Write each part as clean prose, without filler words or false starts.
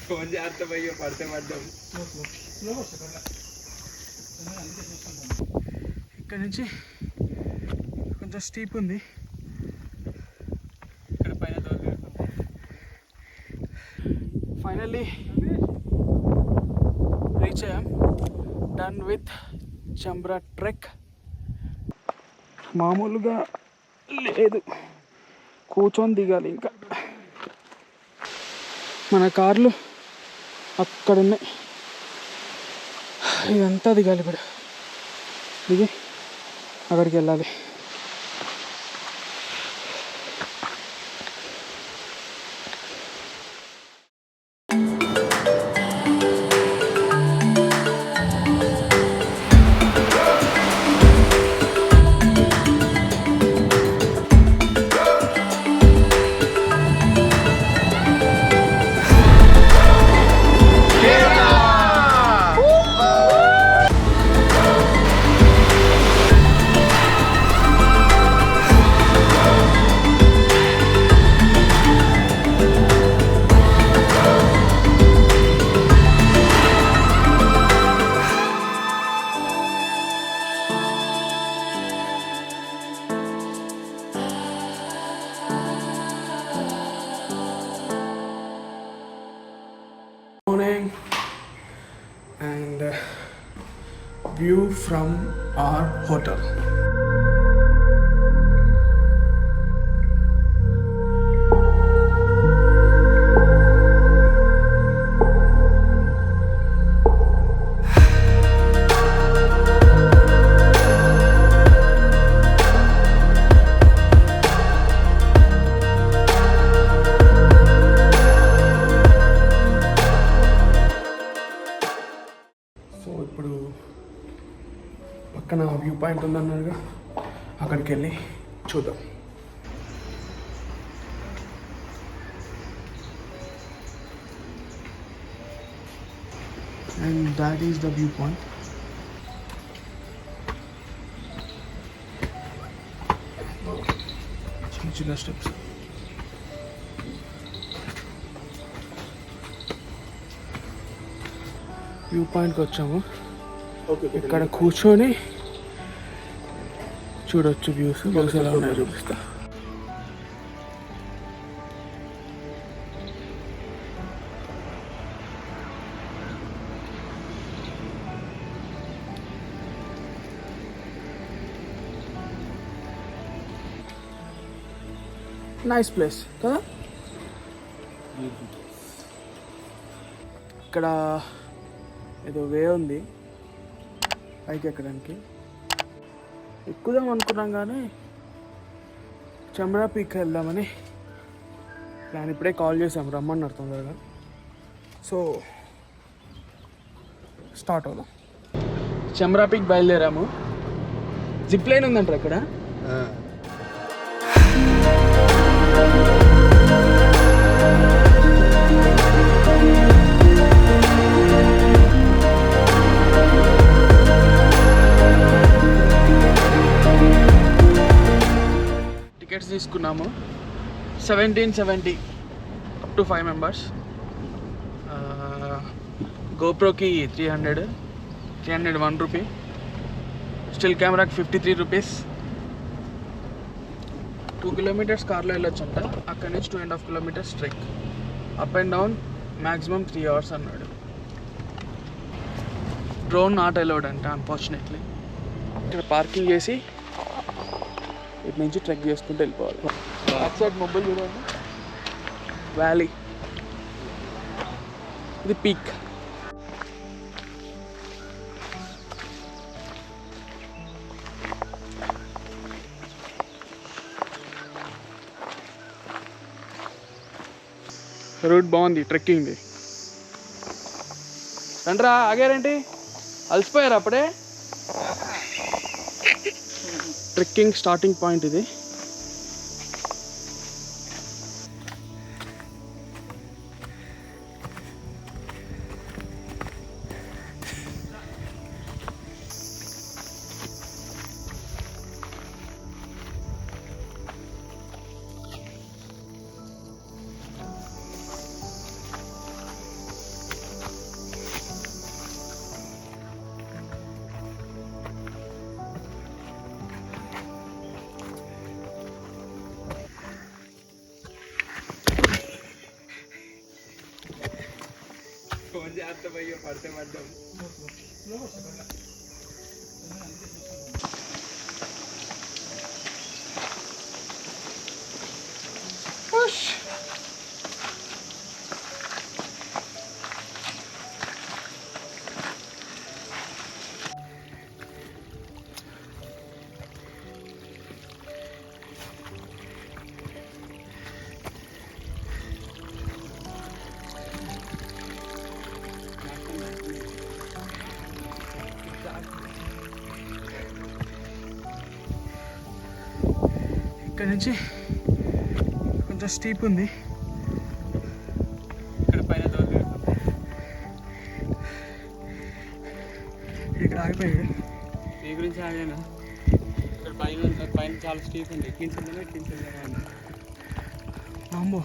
Phone చేస్తే పోయి పడితే పడ్డాం. ఇక్కడ నుంచి కొంచెం స్టీప్ ఉంది. ఇక్కడ పైన ఫైనల్లీ రీచ్ అయ్యాం. Done with Chembra trek. మామూలుగా లేదు, కూర్చొని దిగాలి. ఇంకా మన కార్లు అక్కడ ఉన్నాయి, ఇదంతా దిగాలి. ఇప్పుడు దిగి అక్కడికి వెళ్ళాలి. Morning and view from our hotel. ఇప్పుడు పక్కన వ్యూ పాయింట్ ఉందన్నారుగా, అక్కడికి వెళ్ళి చూద్దాం. And that is the view point. చిన్న చిన్న స్టెప్స్. వ్యూ పాయింట్కి వచ్చాము. ఇక్కడ కూర్చొని చూడొచ్చు వ్యూస్. వ్యూస్ ఎలా ఉన్నాయో చూపిస్తా. నైస్ ప్లేస్ కదా. ఇక్కడ ఏదో వే ఉంది పైకి ఎక్కడానికి. ఎక్కుదాం అనుకున్నాం కానీ చెంబ్రా పీక్ వెళ్దామని ప్లాన్. ఇప్పుడే కాల్ చేసాం, రమ్మన్నారు తొందరగా. సో స్టార్ట్ అవుదాం. చెంబ్రా పీక్ బయలుదేరాము. జిప్ లైన్ ఉందంటారు ఇక్కడ. టికెట్స్ తీసుకున్నాము 1770 అప్ టు 5 members. గోప్రోకి 301 రూపీ. స్టిల్ కెమెరాకి 53 రూపీస్. 2 kilometers కార్లో వెళ్ళొచ్చు అంట. అక్కడి నుంచి 2.5 kilometers trek. Up and down maximum 3 hours అన్నాడు. డ్రోన్ నాట్ అలౌడ్ అంట అన్ఫార్చునేట్లీ. ఇక్కడ పార్కింగ్ చేసి ఇటు నుంచి ట్రెక్ చేసుకుంటూ వెళ్ళిపోవాలి. బ్యాక్ సైడ్ మొబైల్ చూడండి, వ్యాలీ. ఇది పీక్. రూట్ బాగుంది ట్రెక్కింగ్ది. రండ్రా, ఆగారేంటి? అలసిపోయారు అప్పుడే. ట్రెక్కింగ్ స్టార్టింగ్ పాయింట్ ఇది. జాగ్రత్త పోయి పడితే పడ్డాం. ఇక్కడ నుంచి కొంచెం స్టీప్ ఉంది. ఇక్కడ పైన ఇక్కడ ఆగిపోయాడు. మీ గురించి ఆగాను. ఇక్కడ పైన చాలా స్టీప్ ఉంది. ఎక్కించిందా అమ్మో.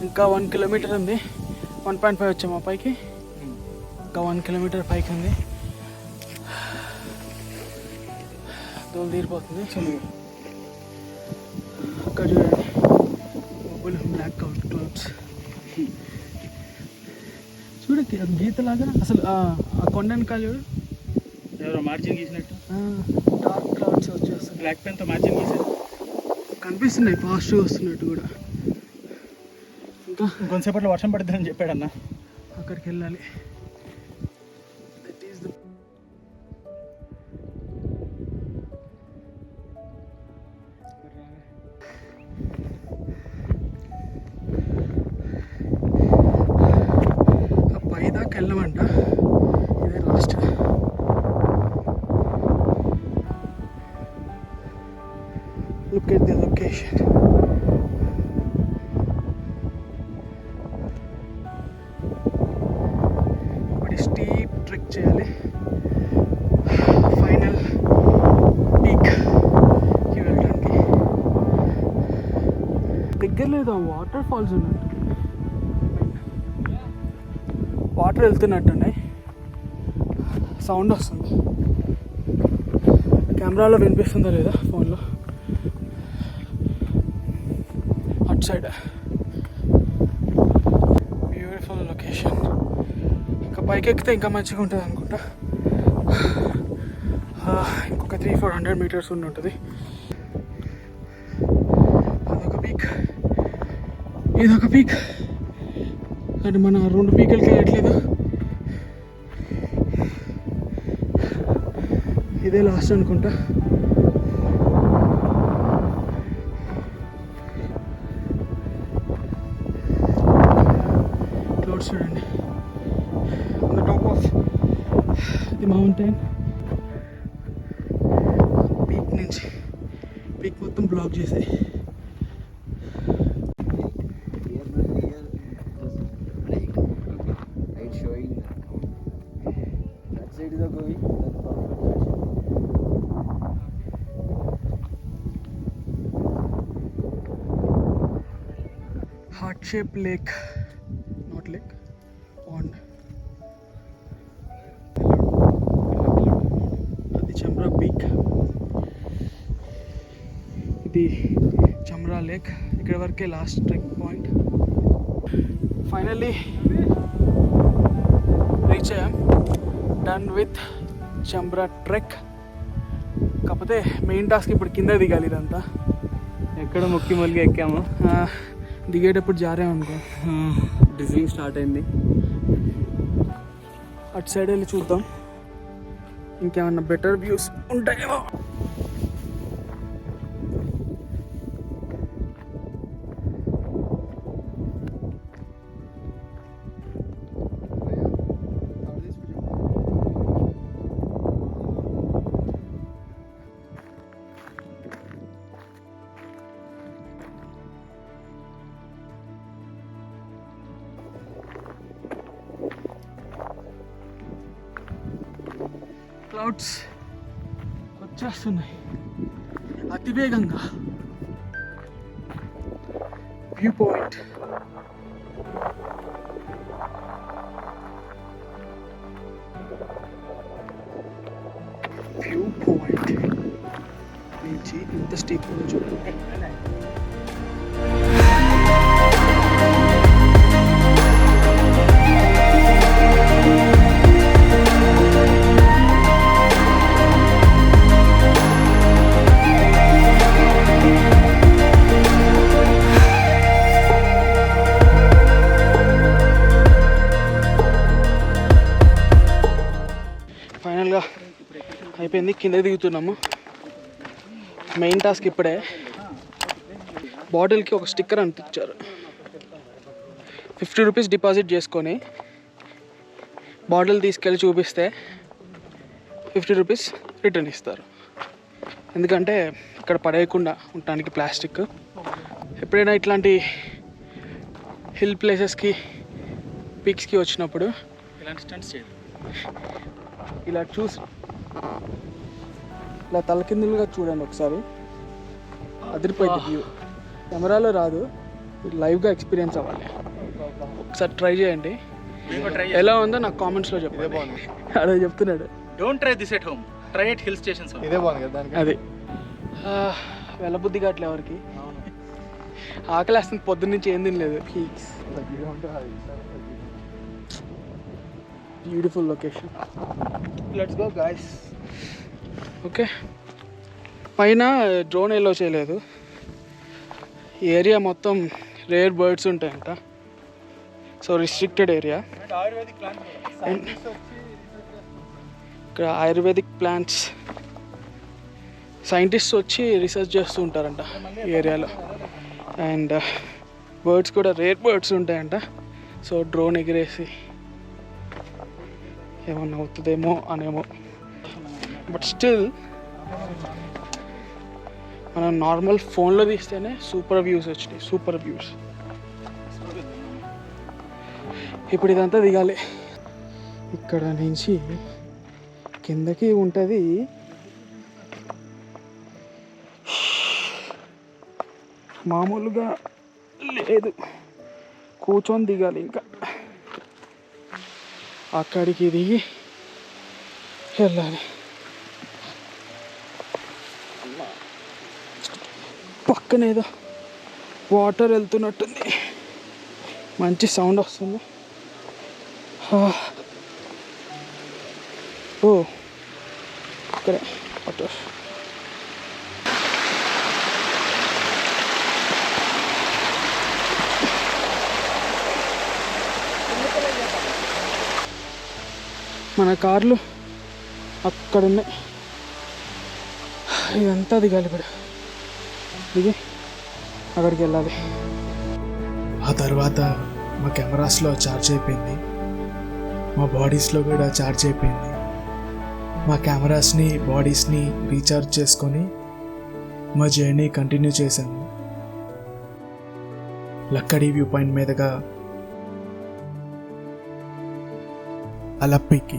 ఇంకా 1 కిలోమీటర్ ఉంది. 1.5 వచ్చాము పైకి. ఇంకా 1 కిలోమీటర్ పైకి ఉంది. దోలు తీరిపోతుంది. అక్కడ చూడండి మొబైల్ బ్లాక్ అవుట్ క్లౌడ్స్. చూడకి అది గీతలాగా అసలు ఆ కొండని కాదు ఎవరో మార్జిన్ గీసినట్టు డార్క్ క్లౌడ్స్ వచ్చేస్తాయి. బ్లాక్ పెన్తో మార్జిన్ గీసారు. కనిపిస్తున్నాయి ఫాస్ట్గా వస్తున్నట్టు కూడా. ఇంకా కొంతసేపట్లో వర్షం పడుతుందని చెప్పాడన్న. అక్కడికి వెళ్ళాలి. పైదాకా వెళ్ళమంట. ఇదే last. Look at the location. ఇప్పుడు స్టీప్ ట్రెక్ చేయాలి. ఫైనల్ పీక్కి వెళ్ళడానికి. దగ్గర లేదు, వాటర్ ఫాల్స్ ఉన్నట్టు. వాటర్ వెళ్తున్నట్టున్నాయి. సౌండ్ వస్తుంది. కెమెరాలో వినిపిస్తుందో లేదా ఫోన్లో. అటు సైడ్ బ్యూటిఫుల్ లొకేషన్. ఇంకా పైకి ఎక్కితే ఇంకా మంచిగా ఉంటుంది అనుకుంటా. ఇంకొక 300-400 మీటర్స్ ఉంటుంది. అదొక పీక్, ఇదొక పీక్. అంటే మన 2 పీకలకి వెళ్ళట్లేదు. ఇదే లాస్ట్ అనుకుంటా. క్లౌడ్స్ చూడండి. On the top of the mountain. Peak నుంచి పీక్ మొత్తం బ్లాక్ చేసాయి. Heart shaped lake, not lake, pond. అది Chembra Peak. ఇది Chembra Lake. ఇక్కడ వరకే last trek point. Finally reach అయ్యాం. Done with Chembra trek. కాకపోతే మెయిన్ టాస్క్ ఇప్పుడు కింద దిగాలి. ఇదంతా ఎక్కడ మొక్కి మొలిగి ఎక్కాము. దిగేటప్పుడు జారామనుకో డిజింగ్ స్టార్ట్ అయింది. అటు సైడ్ వెళ్ళి చూద్దాం ఇంకేమన్నా బెటర్ వ్యూస్ ఉంటాయేమో. క్లౌడ్స్ వచ్చేస్తున్నాయి అతివేగంగా. వ్యూ పాయింట్ నుంచి ఇంత స్టీప్ చూడండి. ఫైనల్గా అయిపోయింది, కింద దిగుతున్నాము. మెయిన్ టాస్క్ ఇప్పుడే. బాటిల్కి ఒక స్టిక్కర్ అంటించారు. 50 రూపీస్ డిపాజిట్ చేసుకొని బాటిల్ తీసుకెళ్ళి చూపిస్తే 50 రూపీస్ రిటర్న్ ఇస్తారు. ఎందుకంటే ఇక్కడ పడేయకుండా ఉండటానికి ప్లాస్టిక్. ఎప్పుడైనా ఇట్లాంటి హిల్ ప్లేసెస్కి పీక్స్కి వచ్చినప్పుడు ఇలాంటి స్టంట్స్ చేయాలి. ఇలా చూసి ఇలా తలకిందులుగా చూడండి ఒకసారి, అదిరిపోయింది వ్యూ. కెమెరాలో రాదు, లైవ్గా ఎక్స్పీరియన్స్ అవ్వాలి. ఒకసారి ట్రై చేయండి, ఎలా ఉందో నాకు కామెంట్స్లో చెప్పండి. అదే చెప్తున్నాడు, don't try this at home, try at hill stations. ఇదే బాగుంది కదా దానికి. అది వెళ్ళబుద్ధి కావట్లే ఎవరికి. ఆకలేస్తుంది, పొద్దున్న నుంచి ఏం తినలేదు. Beautiful location. Let's go guys. Okay, పైన డ్రోన్ ఎలో చేయలేదు. ఏరియా మొత్తం రేర్ బర్డ్స్ ఉంటాయంట, సో రిస్ట్రిక్టెడ్ ఏరియా. ఇక్కడ ఆయుర్వేదిక్ ప్లాంట్స్ సైంటిస్ట్స్ వచ్చి రీసెర్చ్ చేస్తూ ఉంటారంట ఈ ఏరియాలో. అండ్ బర్డ్స్ కూడా రేర్ బర్డ్స్ ఉంటాయంట. సో డ్రోన్ ఎగిరేసి ఏమన్నా అవుతుందేమో అనేమో, బట్ స్టిల్ మనం నార్మల్ ఫోన్లో తీస్తేనే సూపర్ వ్యూస్ వచ్చినాయి, సూపర్ వ్యూస్. ఇప్పుడు ఇదంతా దిగాలి. ఇక్కడ నుంచి కిందకి ఉంటుంది. మామూలుగా లేదు, కూర్చొని దిగాలి. ఇంకా అక్కడికి దిగి వెళ్ళాలి. పక్కన ఏదో వాటర్ వెళ్తున్నట్టుంది, మంచి సౌండ్ వస్తుంది. ఓ ఇక్కడే వాటర్. మన కార్లు అక్కడ ఉన్నాయి, ఇదంతా దిగాలి. ఇప్పుడు దిగి అక్కడికి వెళ్ళాలి. ఆ తర్వాత మా కెమెరాస్లో ఛార్జ్ అయిపోయింది, మా బాడీస్లో కూడా ఛార్జ్ అయిపోయింది. మా కెమెరాస్ని బాడీస్ని రీఛార్జ్ చేసుకొని మా జర్నీ కంటిన్యూ చేశాము. లక్కడి వ్యూ పాయింట్ మీదుగా అలప్పికి